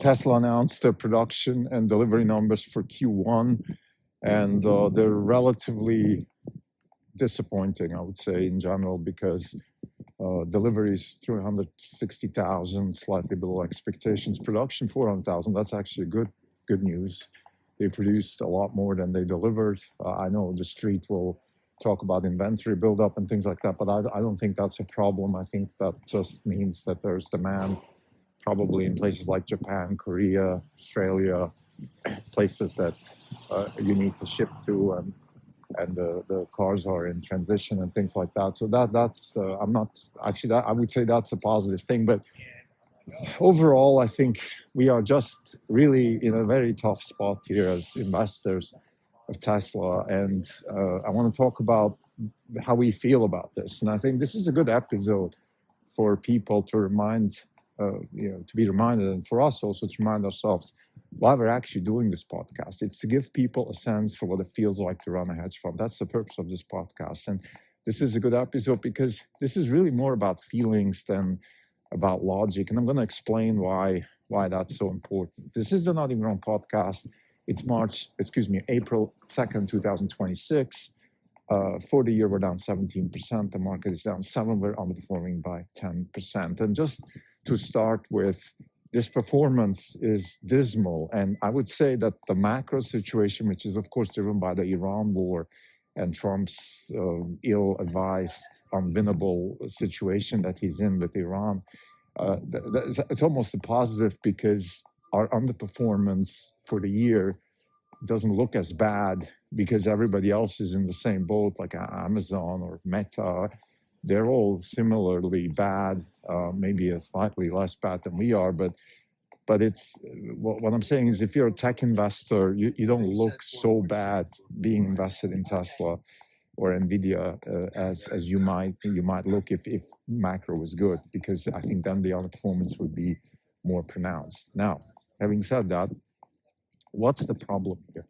Tesla announced their production and delivery numbers for Q1, and they're relatively disappointing, I would say, in general, because deliveries 360,000, slightly below expectations. Production 400,000. That's actually good news. They produced a lot more than they delivered. I know the street will talk about inventory buildup and things like that, but I don't think that's a problem. I think that just means that there's demand, probably in places like Japan, Korea, Australia, places that you need to ship to, and the cars are in transition and things like that. So that's I'm not actually that I would say that's a positive thing, but overall, I think we are just really in a very tough spot here as investors of Tesla, and I want to talk about how we feel about this. And I think this is a good episode for people to remind, to be reminded, and for us also to remind ourselves why we're actually doing this podcast. It's to give people a sense for what it feels like to run a hedge fund. That's the purpose of this podcast. And this is a good episode because this is really more about feelings than about logic. And I'm going to explain why that's so important. This is the Not Even Wrong podcast. It's April 2nd, 2026. For the year, we're down 17%. The market is down 7%. We're underperforming by 10%. And just to start with, this performance is dismal. And I would say that the macro situation, which is, of course, driven by the Iran war and Trump's ill-advised, unwinnable situation that he's in with Iran, it's almost a positive because our underperformance for the year doesn't look as bad because everybody else is in the same boat, like Amazon or Meta. They're all similarly bad, maybe slightly less bad than we are, but it's what I'm saying is if you're a tech investor, you don't look so bad being invested in Tesla or Nvidia as you might look if macro was good, because I think then the underperformance would be more pronounced. Now, having said that, what's the problem here?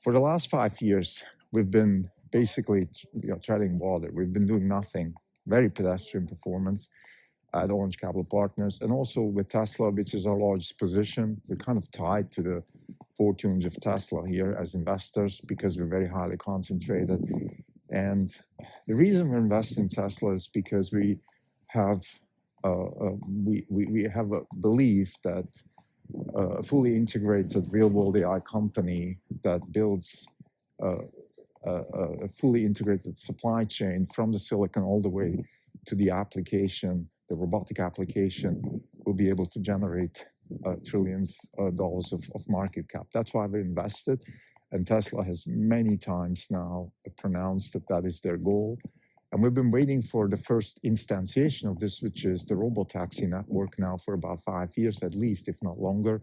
For the last 5 years, we've been basically treading water. We've been doing nothing. Very pedestrian performance at Orange Capital Partners, and also with Tesla, which is our largest position. We're kind of tied to the fortunes of Tesla here as investors because we're very highly concentrated. And the reason we're investing in Tesla is because we have have a belief that a fully integrated real-world AI company that builds a fully integrated supply chain from the silicon all the way to the application, the robotic application, will be able to generate trillions of dollars of market cap. That's why we invested. And Tesla has many times now pronounced that that is their goal. And we've been waiting for the first instantiation of this, which is the robotaxi network, now for about 5 years at least, if not longer.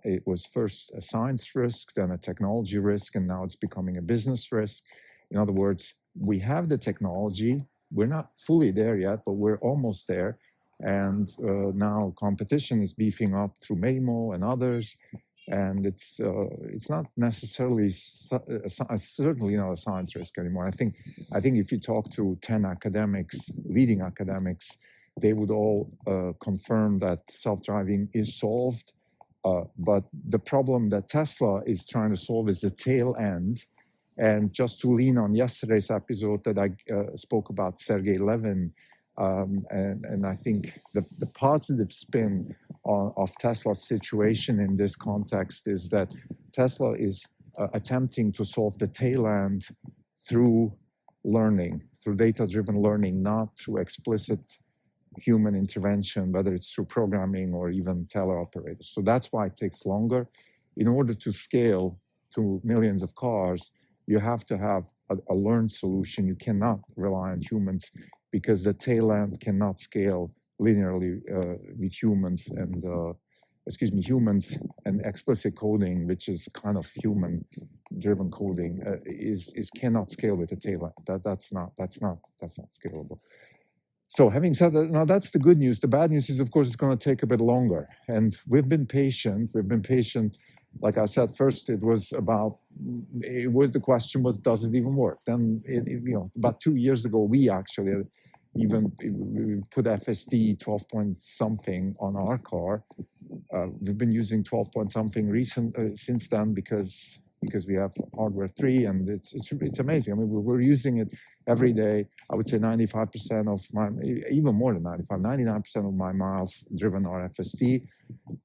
It was first a science risk, then a technology risk, and now it's becoming a business risk. In other words, we have the technology. We're not fully there yet, but we're almost there. And now competition is beefing up through Waymo and others. And it's not necessarily, certainly not a science risk anymore. I think if you talk to 10 academics, leading academics, they would all confirm that self-driving is solved. But the problem that Tesla is trying to solve is the tail end. And just to lean on yesterday's episode that I spoke about Sergey Levin, and I think the positive spin of Tesla's situation in this context is that Tesla is attempting to solve the tail end through learning, through data-driven learning, not through explicit human intervention, whether it's through programming or even teleoperators. So that's why it takes longer. In order to scale to millions of cars, you have to have a learned solution. You cannot rely on humans because the tail end cannot scale linearly with humans and humans and explicit coding, which is kind of human-driven coding, is cannot scale with the tail end. That's not scalable. So having said that, now that's the good news. The bad news is, of course, it's going to take a bit longer. And we've been patient. Like I said, first the question was, does it even work? Then, about 2 years ago, we actually we put FSD 12 point something on our car. We've been using 12 point something since then because we have hardware 3, and it's amazing. I mean, we're using it every day. I would say 95% of my, even more than 95, 99% of my miles driven are FSD.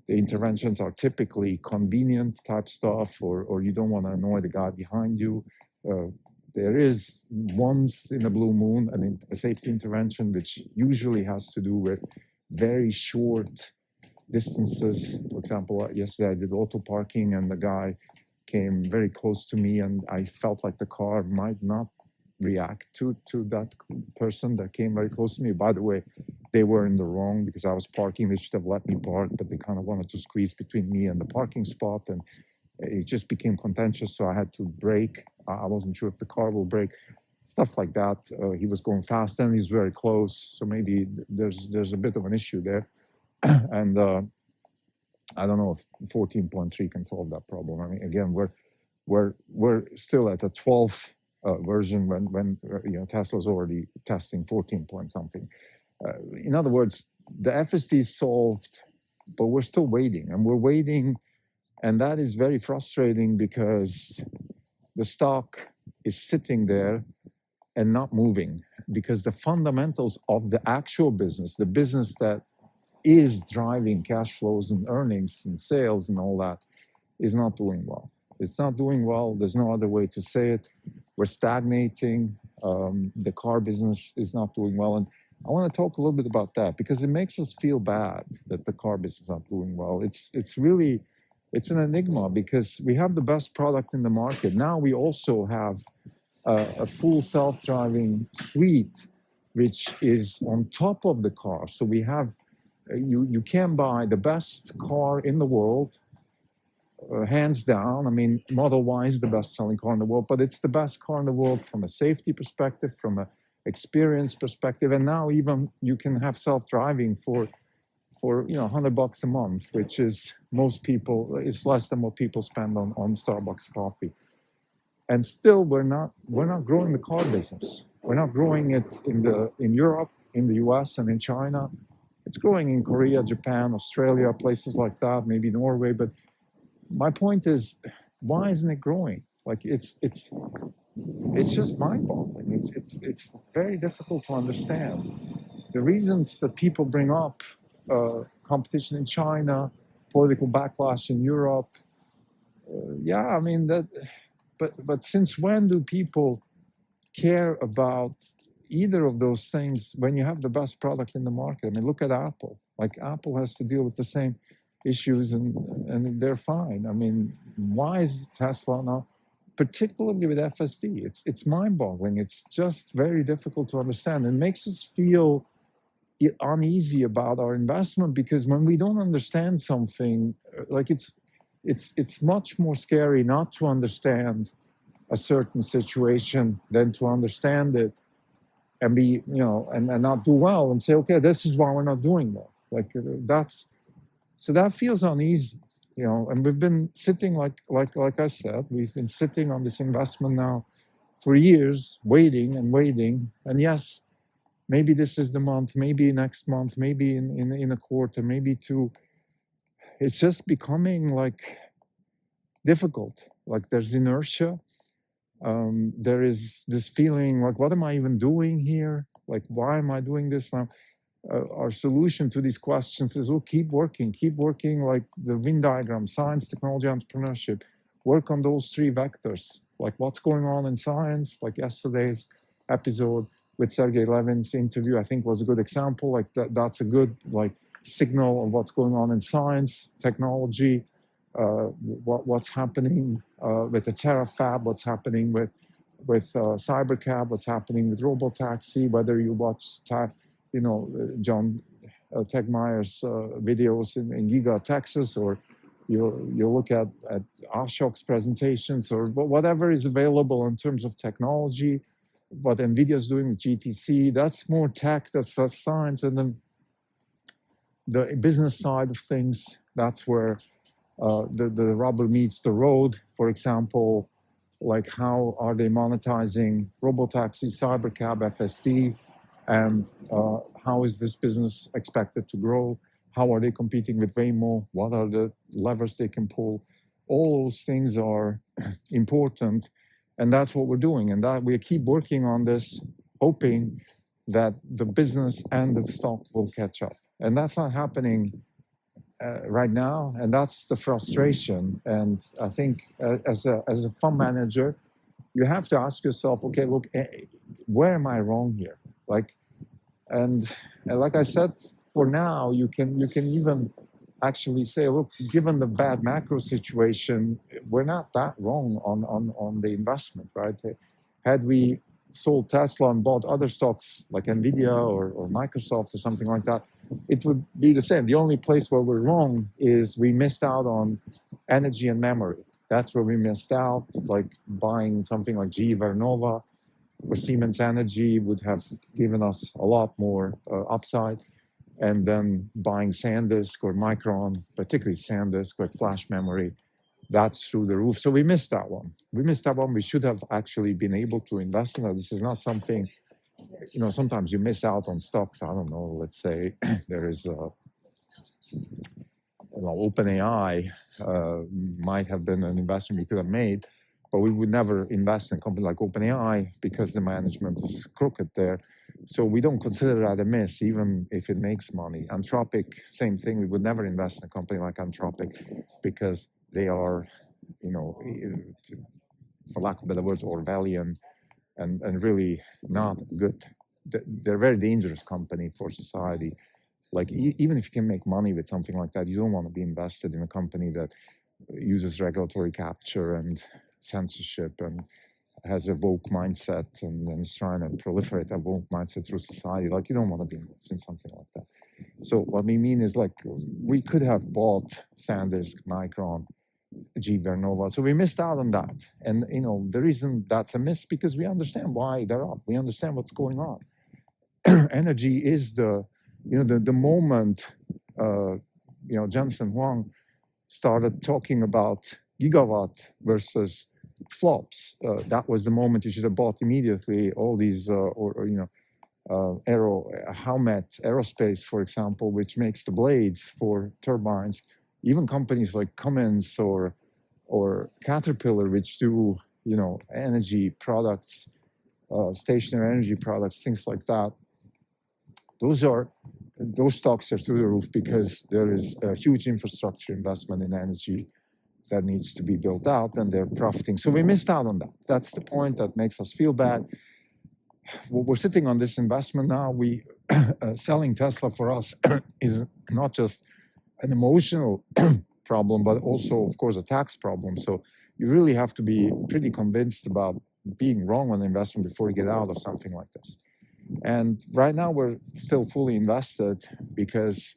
The interventions are typically convenient type stuff, or you don't want to annoy the guy behind you. There is once in a blue moon a safety intervention, which usually has to do with very short distances. For example, yesterday I did auto parking and the guy came very close to me, and I felt like the car might not react to that person that came very close to me. By the way, they were in the wrong because I was parking. They should have let me park, but they kind of wanted to squeeze between me and the parking spot, and it just became contentious. So I had to brake. I wasn't sure if the car will brake. Stuff like that. He was going fast and he's very close, so maybe there's a bit of an issue there. And I don't know if 14.3 can solve that problem. I mean, again, we're still at the 12th version when Tesla's already testing 14 point something. In other words, the FSD is solved, but we're still waiting, and that is very frustrating because the stock is sitting there and not moving, because the fundamentals of the actual business, the business that is driving cash flows and earnings and sales and all that, is not doing well. It's not doing well. There's no other way to say it. We're stagnating. The car business is not doing well. And I want to talk a little bit about that because it makes us feel bad that the car business is not doing well. It's really an enigma because we have the best product in the market. Now we also have a full self-driving suite, which is on top of the car. So we have, you can buy the best car in the world, hands down. I mean, model-wise, the best-selling car in the world, but it's the best car in the world from a safety perspective, from an experience perspective, and now even you can have self-driving for $100 a month, which is it's less than what people spend on Starbucks coffee. And still, we're not growing the car business. We're not growing it in Europe, in the US, and in China. It's growing in Korea, Japan, Australia, places like that, maybe Norway. But my point is, why isn't it growing? Like it's just mind-boggling. It's very difficult to understand. The reasons that people bring up competition in China, political backlash in Europe, yeah, I mean that. But since when do people care about either of those things when you have the best product in the market? I mean, look at Apple. Like Apple has to deal with the same issues and they're fine. I mean, why is Tesla not, particularly with FSD? It's mind-boggling. It's just very difficult to understand. It makes us feel uneasy about our investment because when we don't understand something, like it's much more scary not to understand a certain situation than to understand it and be, and not do well and say, okay, this is why we're not doing well. Like so that feels uneasy, and we've been sitting like I said, we've been sitting on this investment now for years, waiting and waiting. And yes, maybe this is the month, maybe next month, maybe in a quarter, maybe two. It's just becoming like difficult. Like there's inertia. There is this feeling like, what am I even doing here? Like, why am I doing this now? Our solution to these questions is, keep working like the Venn diagram, science, technology, entrepreneurship. Work on those three vectors. Like what's going on in science, like yesterday's episode with Sergey Levin's interview, I think was a good example. Like that's a good signal of what's going on in science, technology, what's happening with the Terafab, what's happening with Cybercab, what's happening with robotaxi, whether you watch John Tegmeyer's videos in Giga, Texas, or you look at Ashok's presentations, or whatever is available in terms of technology, what NVIDIA is doing with GTC, that's more tech, that's science. And then the business side of things, that's where the rubber meets the road. For example, like how are they monetizing robotaxi, Cybercab, FSD, and how is this business expected to grow? How are they competing with Waymo? What are the levers they can pull? All those things are important, and that's what we're doing. And that we keep working on this, hoping that the business and the stock will catch up. And that's not happening right now, and that's the frustration. And I think as a fund manager, you have to ask yourself, okay, look, where am I wrong here? Like, and like I said, for now, you can even actually say, look, given the bad macro situation, we're not that wrong on the investment, right? Had we sold Tesla and bought other stocks like Nvidia or Microsoft or something like that, it would be the same. The only place where we're wrong is we missed out on energy and memory. That's where we missed out, like buying something like GE Vernova or Siemens Energy would have given us a lot more upside. And then buying SanDisk or Micron, particularly SanDisk, like flash memory, that's through the roof. So we missed that one. We missed that one. We should have actually been able to invest in that. This is not something, sometimes you miss out on stocks. I don't know, let's say there is OpenAI might have been an investment we could have made, but we would never invest in a company like OpenAI because the management is crooked there. So we don't consider that a miss, even if it makes money. Anthropic, same thing. We would never invest in a company like Anthropic because they are, for lack of better words, Orwellian and really not good. They're a very dangerous company for society. Like even if you can make money with something like that, you don't want to be invested in a company that uses regulatory capture and censorship and has a woke mindset and is trying to proliferate that woke mindset through society. Like you don't want to be involved in something like that. So what we mean is like we could have bought SanDisk, Micron, GE Vernova. So we missed out on that. And the reason that's a miss because we understand why they're up. We understand what's going on. Energy is the moment Jensen Huang started talking about gigawatt versus flops. That was the moment you should have bought immediately all these Howmet Aerospace, for example, which makes the blades for turbines. Even companies like Cummins or Caterpillar, which do energy products, stationary energy products, things like that. Those stocks are through the roof because there is a huge infrastructure investment in energy that needs to be built out, and they're profiting. So we missed out on that. That's the point that makes us feel bad. We're sitting on this investment now. Selling Tesla for us is not just an emotional problem, but also, of course, a tax problem. So you really have to be pretty convinced about being wrong on the investment before you get out of something like this. And right now we're still fully invested because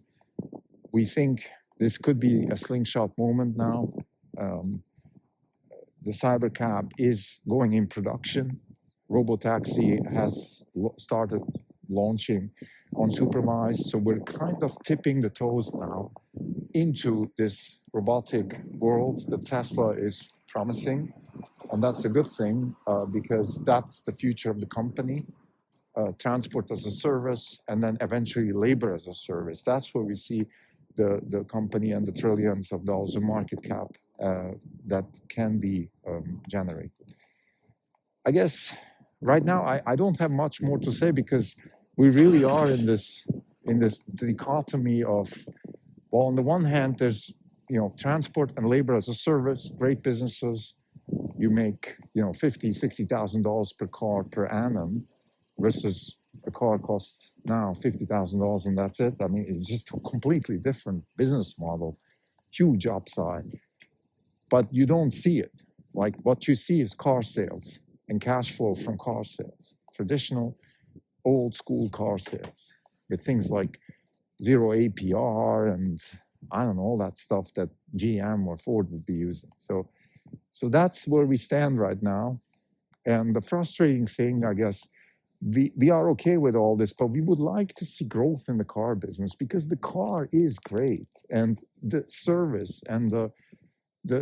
we think this could be a slingshot moment now. The Cybercab is going in production. Robotaxi has started launching unsupervised. So we're kind of tipping the toes now into this robotic world that Tesla is promising. And that's a good thing because that's the future of the company. Transport as a service, and then eventually labor as a service. That's where we see the company and the trillions of dollars of market cap that can be generated. I guess right now I don't have much more to say because we really are in this dichotomy of, well, on the one hand, there's transport and labor as a service, great businesses. You make $50,000, $60,000 per car per annum. Versus a car costs now $50,000 and that's it. I mean, it's just a completely different business model, huge upside. But you don't see it. Like what you see is car sales and cash flow from car sales, traditional old school car sales with things like zero APR and I don't know, all that stuff that GM or Ford would be using. So that's where we stand right now. And the frustrating thing, I guess, we are okay with all this, but we would like to see growth in the car business because the car is great, and the service and the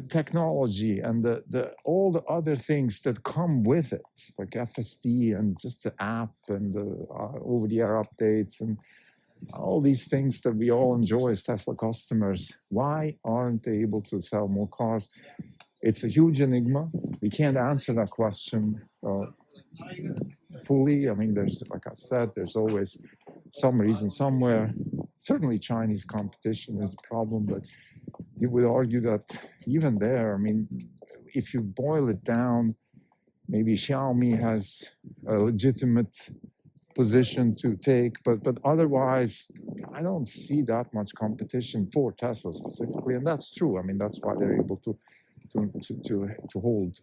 technology and the all the other things that come with it, like FSD and just the app and the over-the-air updates and all these things that we all enjoy as Tesla customers, why aren't they able to sell more cars? It's a huge enigma. We can't answer that question fully. I mean, there's, like I said, there's always some reason somewhere. Certainly Chinese competition is a problem, but you would argue that even there, I mean, if you boil it down, maybe Xiaomi has a legitimate position to take, but otherwise, I don't see that much competition for Tesla specifically, and that's true. I mean, that's why they're able to hold,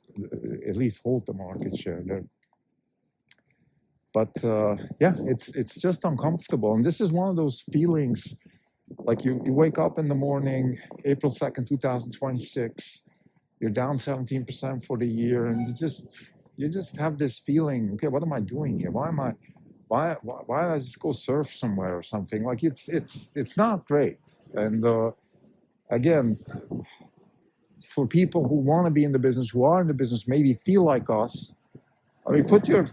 at least hold the market share there. But yeah, it's just uncomfortable, and this is one of those feelings. Like you wake up in the morning, April 2nd, 2026, you're down 17% for the year, and you just have this feeling, okay, what am I doing here? Why did I just go surf somewhere or something? Like it's not great. And again, for people who want to be in the business, who are in the business, maybe feel like us, I mean, put your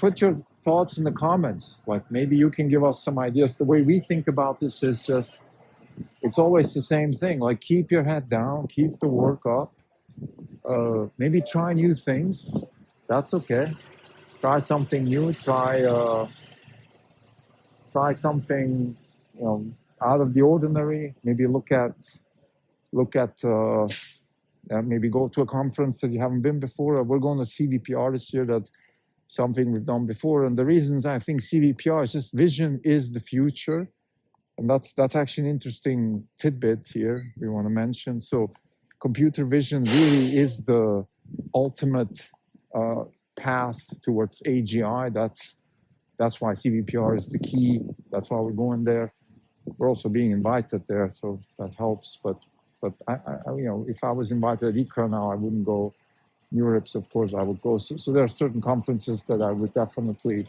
thoughts in the comments. Like maybe you can give us some ideas. The way we think about this is just, it's always the same thing. Like keep your head down, keep the work up. Maybe try new things. That's okay. Try something new. Try something, you know, out of the ordinary. Maybe look at maybe go to a conference that you haven't been before. We're going to CVPR this year. That's something we've done before. And the reasons I think CVPR is just vision is the future. And that's actually an interesting tidbit here we want to mention. So computer vision really is the ultimate path towards AGI. That's why CVPR is the key. That's why we're going there. We're also being invited there, so that helps. But I you know, if I was invited at ICRA now, I wouldn't go. Europe's, of course, I would go. So there are certain conferences that I would definitely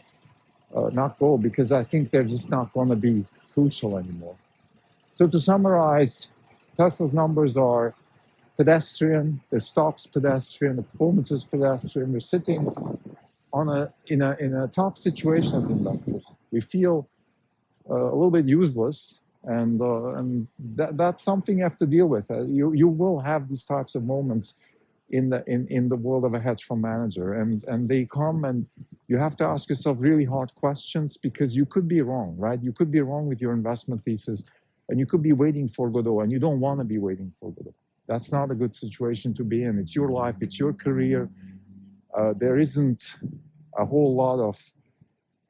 not go because I think they're just not going to be crucial anymore. So to summarize, Tesla's numbers are pedestrian, the stock's pedestrian, the performance is pedestrian. We're sitting on in a tough situation as investors. We feel a little bit useless, and that's something you have to deal with. You will have these types of moments in the world of a hedge fund manager, and they come, and you have to ask yourself really hard questions because you could be wrong, right? You could be wrong with your investment thesis, and you could be waiting for Godot, and you don't want to be waiting for Godot. That's not a good situation to be in. It's your life, it's your career. There isn't a whole lot of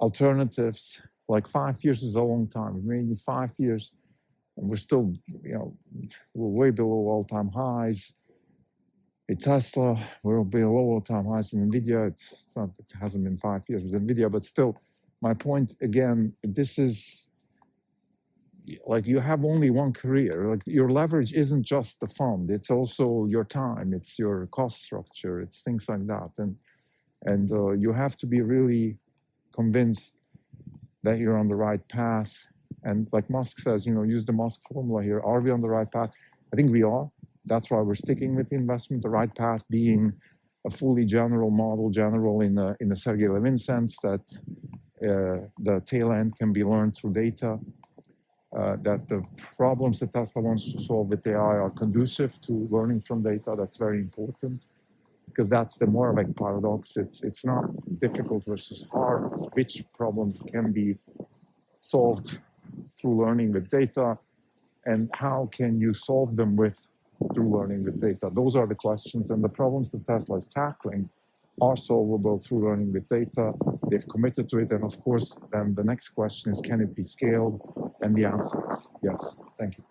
alternatives. Like 5 years is a long time. Maybe 5 years, and we're still, you know, we're way below all-time highs. At Tesla, we're below all-time highs. In NVIDIA, it hasn't been 5 years with NVIDIA, but still, my point again, this is like you have only one career. Like your leverage isn't just the fund; it's also your time, it's your cost structure, it's things like that, and you have to be really convinced that you're on the right path. And like Musk says, you know, use the Musk formula here. Are we on the right path? I think we are. That's why we're sticking with the investment. The right path being a fully general model, general in a Sergey Levin sense, that the tail end can be learned through data. That the problems that Tesla wants to solve with AI are conducive to learning from data. That's very important because that's the Moravec paradox. It's not difficult versus hard. It's which problems can be solved through learning with data, and how can you solve them through learning with data? Those are the questions, and the problems that Tesla is tackling are solvable through learning with data. They've committed to it, and of course, then the next question is, can it be scaled? And the answer is yes. Thank you.